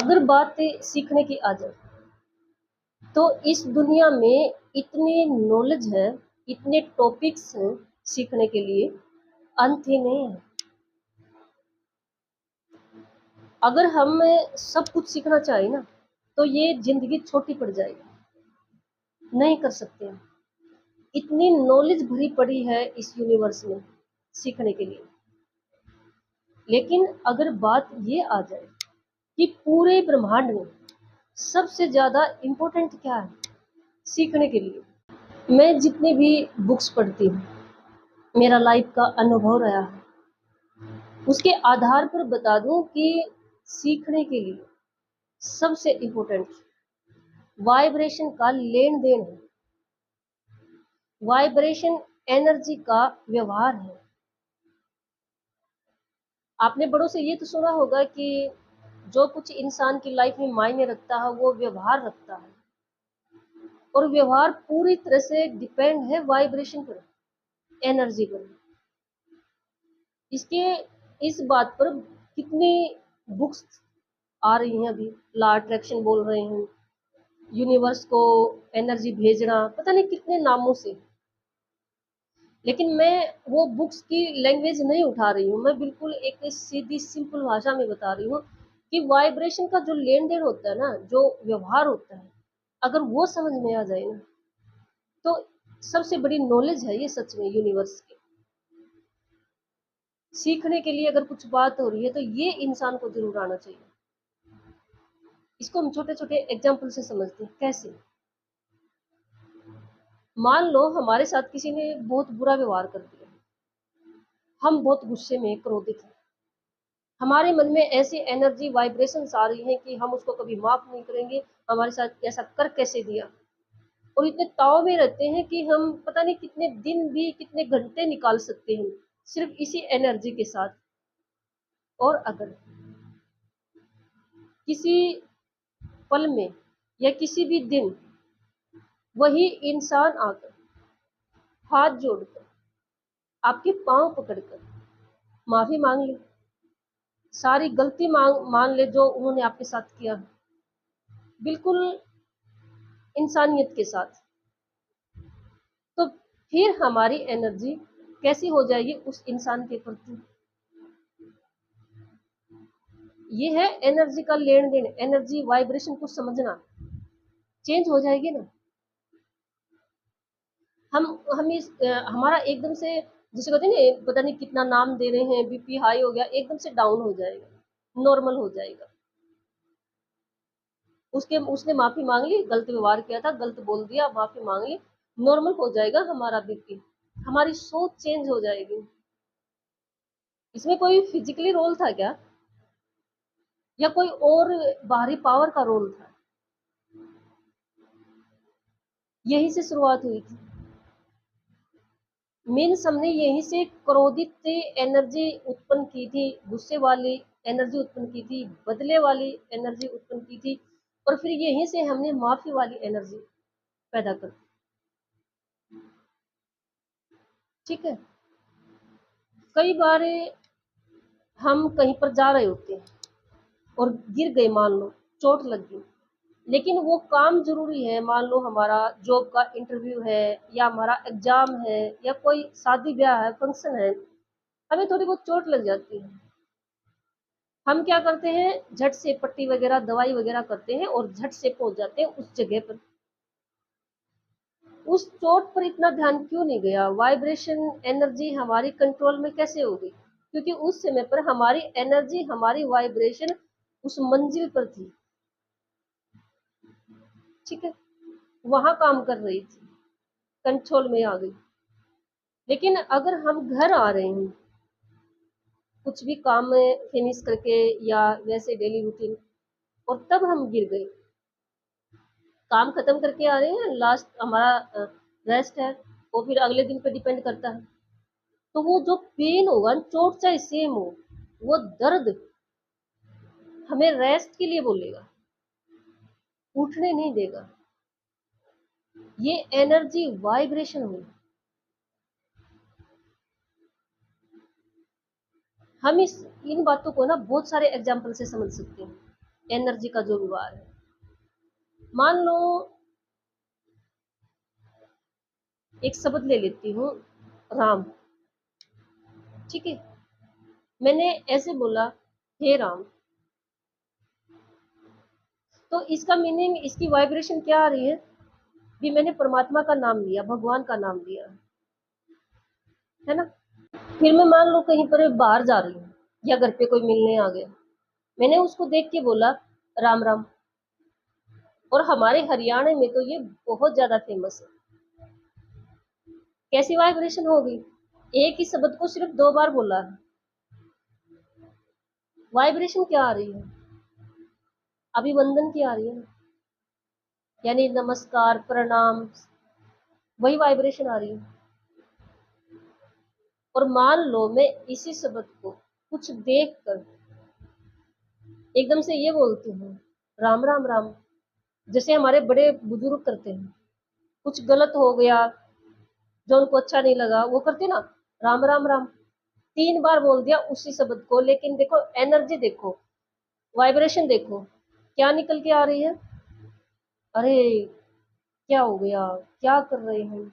अगर बात सीखने की आ जाए तो इस दुनिया में इतनी नॉलेज है, इतने टॉपिक्स हैं सीखने के लिए, अंत ही नहीं है। अगर हम सब कुछ सीखना चाहें ना तो ये जिंदगी छोटी पड़ जाएगी, नहीं कर सकते हम। इतनी नॉलेज भरी पड़ी है इस यूनिवर्स में सीखने के लिए। लेकिन अगर बात ये आ जाए कि पूरे ब्रह्मांड में सबसे ज्यादा इम्पोर्टेंट क्या है सीखने के लिए, मैं जितनी भी बुक्स पढ़ती हूँ, मेरा लाइफ का अनुभव रहा है, उसके आधार पर बता दूं कि सीखने के लिए सबसे इम्पोर्टेंट वाइब्रेशन का लेन देन है। वाइब्रेशन एनर्जी का व्यवहार है। आपने बड़ों से ये तो सुना होगा कि जो कुछ इंसान की लाइफ में मायने रखता है वो व्यवहार रखता है, और व्यवहार पूरी तरह से डिपेंड है वाइब्रेशन पर, एनर्जी पर। इसके इस बात पर कितनी बुक्स आ रही हैं, अभी लॉ अट्रैक्शन बोल रहे हैं, यूनिवर्स को एनर्जी भेजना, पता नहीं कितने नामों से। लेकिन मैं वो बुक्स की लैंग्वेज नहीं उठा रही हूँ, मैं बिल्कुल एक सीधी सिंपल भाषा में बता रही हूँ कि वाइब्रेशन का जो लेन देन होता है ना, जो व्यवहार होता है, अगर वो समझ में आ जाए ना तो सबसे बड़ी नॉलेज है ये सच में यूनिवर्स की। सीखने के लिए अगर कुछ बात हो रही है तो ये इंसान को जरूर आना चाहिए। इसको हम छोटे छोटे एग्जाम्पल से समझते हैं। कैसे? मान लो हमारे साथ किसी ने बहुत बुरा व्यवहार कर दिया, हम बहुत गुस्से में क्रोधित हैं, हमारे मन में ऐसी एनर्जी वाइब्रेशंस आ रही हैं कि हम उसको कभी माफ नहीं करेंगे, हमारे साथ ऐसा कर कैसे दिया, और इतने ताव में रहते हैं कि हम पता नहीं कितने दिन भी कितने घंटे निकाल सकते हैं सिर्फ इसी एनर्जी के साथ। और अगर किसी पल में या किसी भी दिन वही इंसान आकर हाथ जोड़कर आपके पांव पकड़कर माफी मांग ले, सारी गलती मान ले जो उन्होंने आपके साथ किया, बिल्कुल इंसानियत के साथ, तो फिर हमारी एनर्जी कैसी हो जाएगी उस इंसान के प्रति। ये है एनर्जी का लेन देन, एनर्जी वाइब्रेशन को समझना, चेंज हो जाएगी ना। हम इस हमारा एकदम से, जिसे कहते हैं ना, पता नहीं कितना नाम दे रहे हैं, बीपी हाई हो गया, एकदम से डाउन हो जाएगा, नॉर्मल हो जाएगा। उसने माफी मांग ली, गलत व्यवहार किया था, गलत बोल दिया, माफी मांग ली, नॉर्मल हो जाएगा हमारा बीपी, हमारी सोच चेंज हो जाएगी। इसमें कोई फिजिकली रोल था क्या, या कोई और बाहरी पावर का रोल था? यहीं से शुरुआत हुई थी। मीन्स हमने यहीं से क्रोधित एनर्जी उत्पन्न की थी, गुस्से वाली एनर्जी उत्पन्न की थी, बदले वाली एनर्जी उत्पन्न की थी, और फिर यहीं से हमने माफी वाली एनर्जी पैदा कर दी। ठीक है। कई बार हम कहीं पर जा रहे होते हैं और गिर गए, मान लो चोट लग गई, लेकिन वो काम जरूरी है, मान लो हमारा जॉब का इंटरव्यू है, या हमारा एग्जाम है, या कोई शादी ब्याह है, फंक्शन है, हमें थोड़ी बहुत चोट लग जाती है, हम क्या करते हैं, झट से पट्टी वगैरह दवाई वगैरह करते हैं और झट से पहुंच जाते हैं उस जगह पर। उस चोट पर इतना ध्यान क्यों नहीं गया? वाइब्रेशन एनर्जी हमारी कंट्रोल में कैसे हो गई? क्योंकि उस समय पर हमारी एनर्जी, हमारी वाइब्रेशन उस मंजिल पर थी। ठीक है, वहां काम कर रही थी, कंट्रोल में आ गई। लेकिन अगर हम घर आ रहे हैं कुछ भी काम फिनिश करके या वैसे डेली रूटीन, और तब हम गिर गए, काम खत्म करके आ रहे हैं, लास्ट हमारा रेस्ट है, वो फिर अगले दिन पे डिपेंड करता है, तो वो जो पेन होगा, चोट चाहे सेम हो, वो दर्द हमें रेस्ट के लिए बोलेगा, उठने नहीं देगा। ये एनर्जी वाइब्रेशन हुई। हम इन बातों को ना बहुत सारे एग्जाम्पल से समझ सकते हैं। एनर्जी का जो व्यवहार है। मान लो एक शब्द ले लेती हूँ, राम। ठीक है, मैंने ऐसे बोला, हे राम, तो इसका मीनिंग, इसकी वाइब्रेशन क्या आ रही है? भी मैंने परमात्मा का नाम लिया, भगवान का नाम लिया, है ना। फिर मैं मान लो कहीं पर बाहर जा रही हूँ या घर पे कोई मिलने आ गया, मैंने उसको देख के बोला राम राम, और हमारे हरियाणा में तो ये बहुत ज्यादा फेमस है। कैसी वाइब्रेशन होगी? एक ही शब्द को सिर्फ 2 बार बोला है, वाइब्रेशन क्या आ रही है? अभिवंदन की आ रही है, यानी नमस्कार, प्रणाम, वही वाइब्रेशन आ रही है। और मान लो मैं इसी शब्द को कुछ देख कर एकदम से ये बोलती हूँ, राम राम राम, जैसे हमारे बड़े बुजुर्ग करते हैं। कुछ गलत हो गया, जो उनको अच्छा नहीं लगा, वो करते ना, राम राम राम, 3 बार बोल दिया उसी शब्द को, लेकिन देखो एनर्जी, देखो वाइब्रेशन, देखो क्या निकल के आ रही है। अरे क्या हो गया, क्या कर रहे हैं,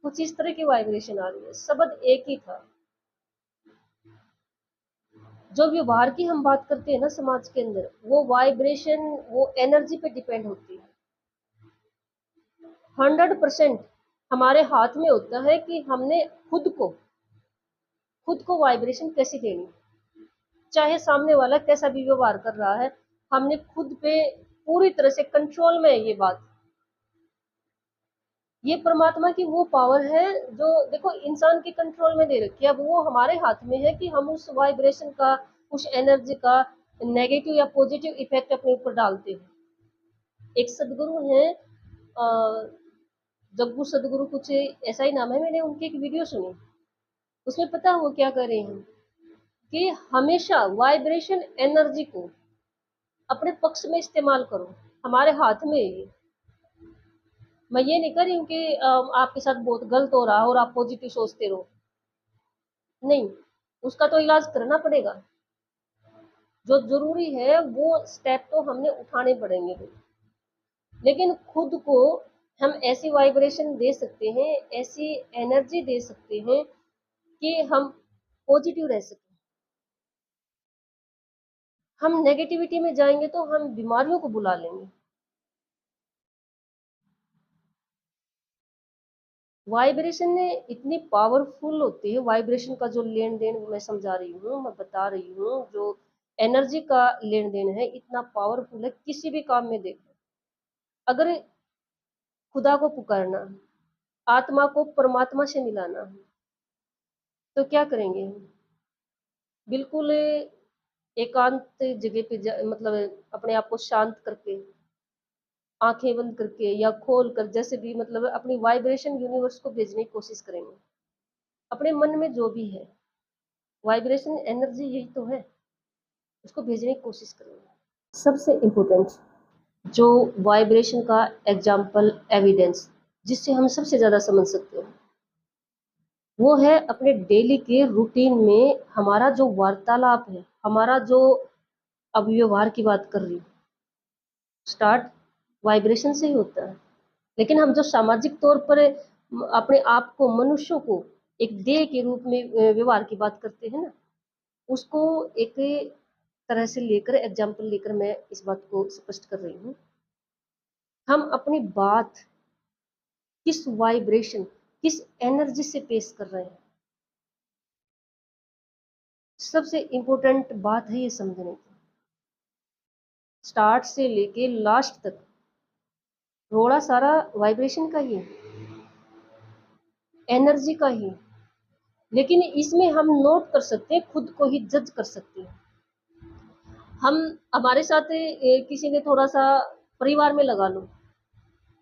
कुछ इस तरह की वाइब्रेशन आ रही है। शब्द एक ही था। जो व्यवहार की हम बात करते हैं ना समाज के अंदर, वो वाइब्रेशन, वो एनर्जी पे डिपेंड होती है। 100% हमारे हाथ में होता है कि हमने खुद को वाइब्रेशन कैसी देनी। चाहे सामने वाला कैसा भी व्यवहार कर रहा है, हमने खुद पे पूरी तरह से कंट्रोल में है ये बात। ये परमात्मा की वो पावर है जो देखो इंसान के कंट्रोल में दे रखी है। अब वो हमारे हाथ में है कि हम उस वाइब्रेशन का, उस एनर्जी का नेगेटिव या पॉजिटिव इफेक्ट अपने ऊपर डालते हैं। एक सदगुरु है, जग्गू सदगुरु, कुछ ऐसा ही नाम है, मैंने उनकी एक वीडियो सुनी। उसमें पता वो क्या कर रहे हैं कि हमेशा वाइब्रेशन एनर्जी को अपने पक्ष में इस्तेमाल करो, हमारे हाथ में है ये। मैं ये नहीं कर रही हूँ कि आपके साथ बहुत गलत हो रहा है और आप पॉजिटिव सोचते रहो, नहीं, उसका तो इलाज करना पड़ेगा। जो जरूरी है वो स्टेप तो हमने उठाने पड़ेंगे, लेकिन खुद को हम ऐसी वाइब्रेशन दे सकते हैं, ऐसी एनर्जी दे सकते हैं कि हम पॉजिटिव रह सकें। हम नेगेटिविटी में जाएंगे तो हम बीमारियों को बुला लेंगे। वाइब्रेशन इतनी पावरफुल होती है, वाइब्रेशन का जो लेन देन मैं समझा रही हूँ, मैं बता रही हूँ, जो एनर्जी का लेन देन है इतना पावरफुल है। किसी भी काम में देखो, अगर खुदा को पुकारना, आत्मा को परमात्मा से मिलाना, तो क्या करेंगे? बिल्कुल एकांत जगह पे मतलब अपने आप को शांत करके, आंखें बंद करके या खोल कर, जैसे भी मतलब अपनी वाइब्रेशन यूनिवर्स को भेजने की कोशिश करेंगे। अपने मन में जो भी है वाइब्रेशन एनर्जी, यही तो है, उसको भेजने की कोशिश करेंगे। सबसे इम्पोर्टेंट जो वाइब्रेशन का एग्जाम्पल, एविडेंस, जिससे हम सबसे ज़्यादा समझ सकते हैं, वो है अपने डेली के रूटीन में हमारा जो वार्तालाप है, हमारा जो, अब व्यवहार की बात कर रही हूँ, स्टार्ट वाइब्रेशन से ही होता है। लेकिन हम जो सामाजिक तौर पर अपने आप को, मनुष्यों को एक देह के रूप में व्यवहार की बात करते हैं ना, उसको एक तरह से लेकर, एग्जाम्पल लेकर मैं इस बात को स्पष्ट कर रही हूँ। हम अपनी बात किस वाइब्रेशन, किस एनर्जी से पेश कर रहे हैं, सबसे इम्पोर्टेंट बात है ये समझने की। स्टार्ट से लेके लास्ट तक थोड़ा सारा वाइब्रेशन का ही, एनर्जी का ही। लेकिन इसमें हम नोट कर सकते हैं, खुद को ही जज कर सकते हैं। हम, हमारे साथ किसी ने थोड़ा सा, परिवार में लगा लो,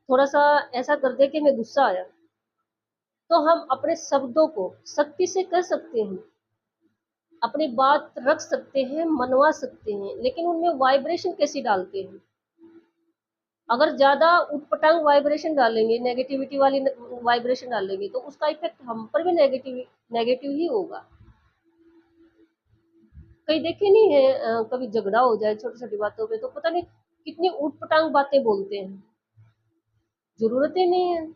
थोड़ा सा ऐसा कर दे कि मैं गुस्सा आया, तो हम अपने शब्दों को सख्ती से कर सकते हैं, अपनी बात रख सकते हैं, मनवा सकते हैं, लेकिन उनमें वाइब्रेशन कैसी डालते हैं? अगर ज्यादा उटपटांग वाइब्रेशन डालेंगे, नेगेटिविटी वाली वाइब्रेशन डालेंगे, तो उसका इफेक्ट हम पर भी नेगेटिव नेगेटिव ही होगा। कई देखे नहीं है, कभी झगड़ा हो जाए छोटी छोटी बातों पे तो पता नहीं कितनी ऊट पटांग बातें बोलते हैं, जरूरत ही नहीं है।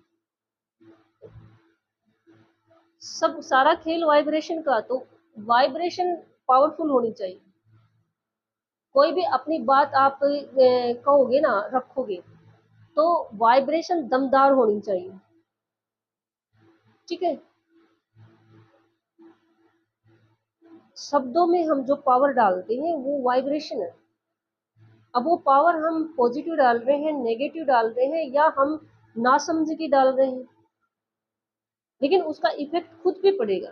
सब सारा खेल वाइब्रेशन का, तो वाइब्रेशन पावरफुल होनी चाहिए। कोई भी अपनी बात आप कहोगे ना, रखोगे, तो वाइब्रेशन दमदार होनी चाहिए, ठीक है। शब्दों में हम जो पावर डालते हैं वो वाइब्रेशन है। अब वो पावर हम पॉजिटिव डाल रहे हैं, नेगेटिव डाल रहे हैं, या हम नासमझ की डाल रहे हैं, लेकिन उसका इफेक्ट खुद पे पड़ेगा।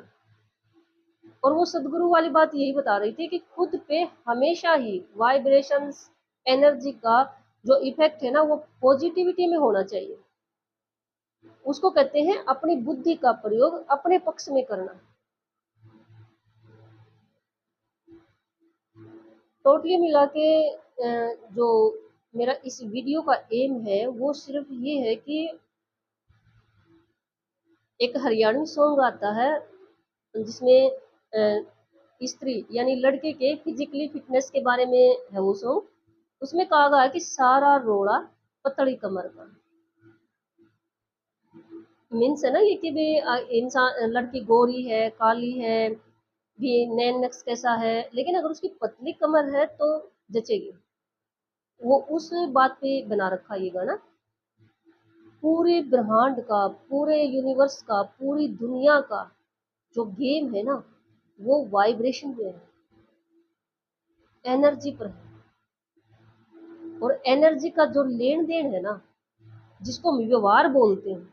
और वो सदगुरु वाली बात यही बता रही थी कि खुद पे हमेशा ही वाइब्रेशंस, एनर्जी का जो इफेक्ट है ना, वो पॉजिटिविटी में होना चाहिए। उसको कहते हैं अपनी बुद्धि का प्रयोग अपने पक्ष में करना। टोटली मिला के जो मेरा इस वीडियो का एम है वो सिर्फ ये है कि एक हरियाणवी सॉन्ग आता है जिसमें स्त्री यानी लड़के के फिजिकली फिटनेस के बारे में है वो सॉन्ग। उसमें कहा गया है कि सारा रोड़ा पतली कमर का। मीन्स है ना ये कि भी इंसान, लड़की गोरी है, काली है, भी नैन नक्श कैसा है, लेकिन अगर उसकी पतली कमर है तो जचेगी। वो उस बात पे बना रखा ये गाना। पूरे ब्रह्मांड का, पूरे यूनिवर्स का, पूरी दुनिया का जो गेम है ना, वो वाइब्रेशन पे है, एनर्जी पर है। और एनर्जी का जो लेन देन है ना, जिसको हम व्यवहार बोलते हैं,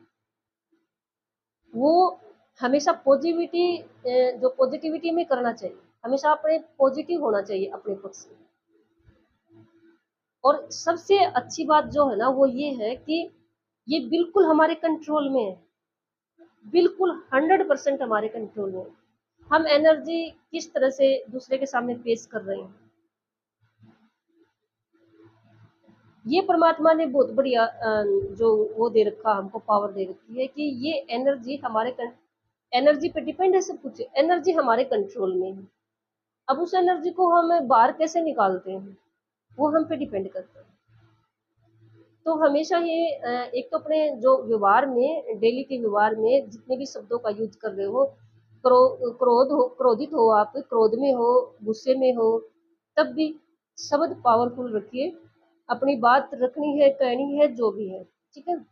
वो हमेशा पॉजिटिविटी, जो पॉजिटिविटी में करना चाहिए, हमेशा अपने पॉजिटिव होना चाहिए अपने पक्ष में। और सबसे अच्छी बात जो है ना वो ये है कि ये बिल्कुल हमारे कंट्रोल में है, बिल्कुल 100% हमारे कंट्रोल में है। हम एनर्जी किस तरह से दूसरे के सामने पेश कर रहे हैं, ये परमात्मा ने बहुत बढ़िया जो वो दे रखा, हमको पावर दे रखी है कि ये एनर्जी हमारे एनर्जी पे डिपेंड है सब कुछ, एनर्जी हमारे कंट्रोल में है। अब उस एनर्जी को हम बाहर कैसे निकालते हैं वो हम पे डिपेंड करता है। तो हमेशा ये एक तो अपने जो व्यवहार में, डेली के व्यवहार में जितने भी शब्दों का यूज कर रहे हो, क्रोधित हो, आप क्रोध में हो, गुस्से में हो, तब भी शब्द पावरफुल रखिए। अपनी बात रखनी है, कहनी है, जो भी है, ठीक है।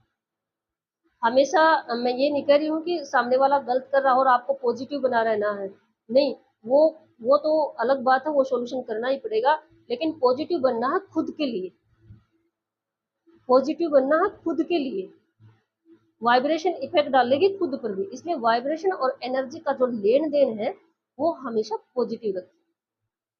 हमेशा मैं ये नहीं कह रही हूँ कि सामने वाला गलत कर रहा हो और आपको पॉजिटिव बना रहना है, नहीं। वो वो तो अलग बात है, वो सॉल्यूशन करना ही पड़ेगा, लेकिन पॉजिटिव बनना है खुद के लिए, पॉजिटिव बनना है खुद के लिए। वाइब्रेशन इफेक्ट डालेगी खुद पर भी, इसलिए वाइब्रेशन और एनर्जी का जो लेन देन है वो हमेशा पॉजिटिव रखें।